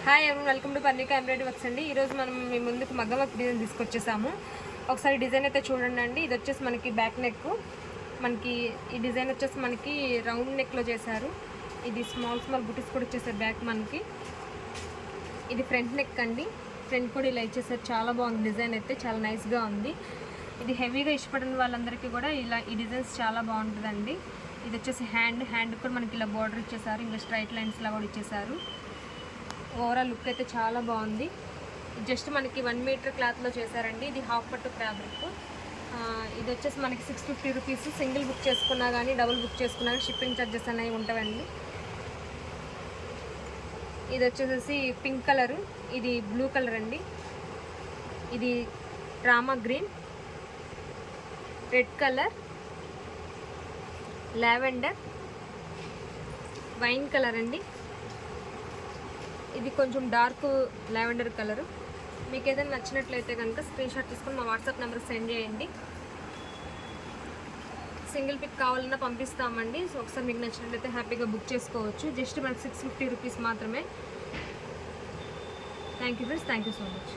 Hi ఎవరు welcome to Parnika embroidery works అండి. ఈరోజు మనం మీ ముందుకు మగ్గం వర్క్ డిజైన్ తీసుకొచ్చేసాము. ఒకసారి డిజైన్ అయితే చూడండి అండి. ఇది వచ్చేసి మనకి బ్యాక్ నెక్, మనకి ఈ డిజైన్ వచ్చేసి మనకి రౌండ్ నెక్లో చేశారు. ఇది స్మాల్ బుటీస్ కూడా ఇచ్చేసారు బ్యాక్ మనకి. ఇది ఫ్రంట్ నెక్ అండి, ఫ్రంట్ కూడా ఇలా ఇచ్చేసారు. చాలా బాగుంది డిజైన్ అయితే, చాలా నైస్గా ఉంది. ఇది హెవీగా ఇష్టపడిన వాళ్ళందరికీ కూడా ఇలా ఈ డిజైన్స్ చాలా బాగుంటుందండి. ఇది వచ్చేసి హ్యాండ్ కూడా మనకి ఇలా బార్డర్ ఇచ్చేసారు, ఇంకా స్ట్రైట్ లైన్స్ లా కూడా ఇచ్చేసారు. ఓవరాల్ లుక్ అయితే చాలా బాగుంది. జస్ట్ మనకి 1 మీటర్ క్లాత్లో చేశారండి. ఇది హాఫ్ పట్టు ఫ్యాబ్రిక్. ఇది వచ్చేసి మనకి 650 రూపీస్. సింగిల్ బుక్ చేసుకున్నా కానీ డబుల్ బుక్ చేసుకున్నా కానీ షిప్పింగ్ ఛార్జెస్ అనేవి ఉంటాయండి. ఇది వచ్చేసి పింక్ కలరు, ఇది బ్లూ కలర్ అండి, ఇది Rama green, red colour, lavender, wine colour అండి, ఇది కొంచెం డార్క్ లావెండర్ కలరు. మీకు ఏదైనా నచ్చినట్లయితే కనుక స్క్రీన్ షాట్ తీసుకొని మా వాట్సాప్ నెంబర్కి సెండ్ చేయండి. సింగిల్ పిక్ కావాలన్నా పంపిస్తామండి. సో ఒకసారి మీకు నచ్చినట్లయితే హ్యాపీగా బుక్ చేసుకోవచ్చు. జస్ట్ మనకి 650 రూపీస్ మాత్రమే. Thank you friends, thank you so much.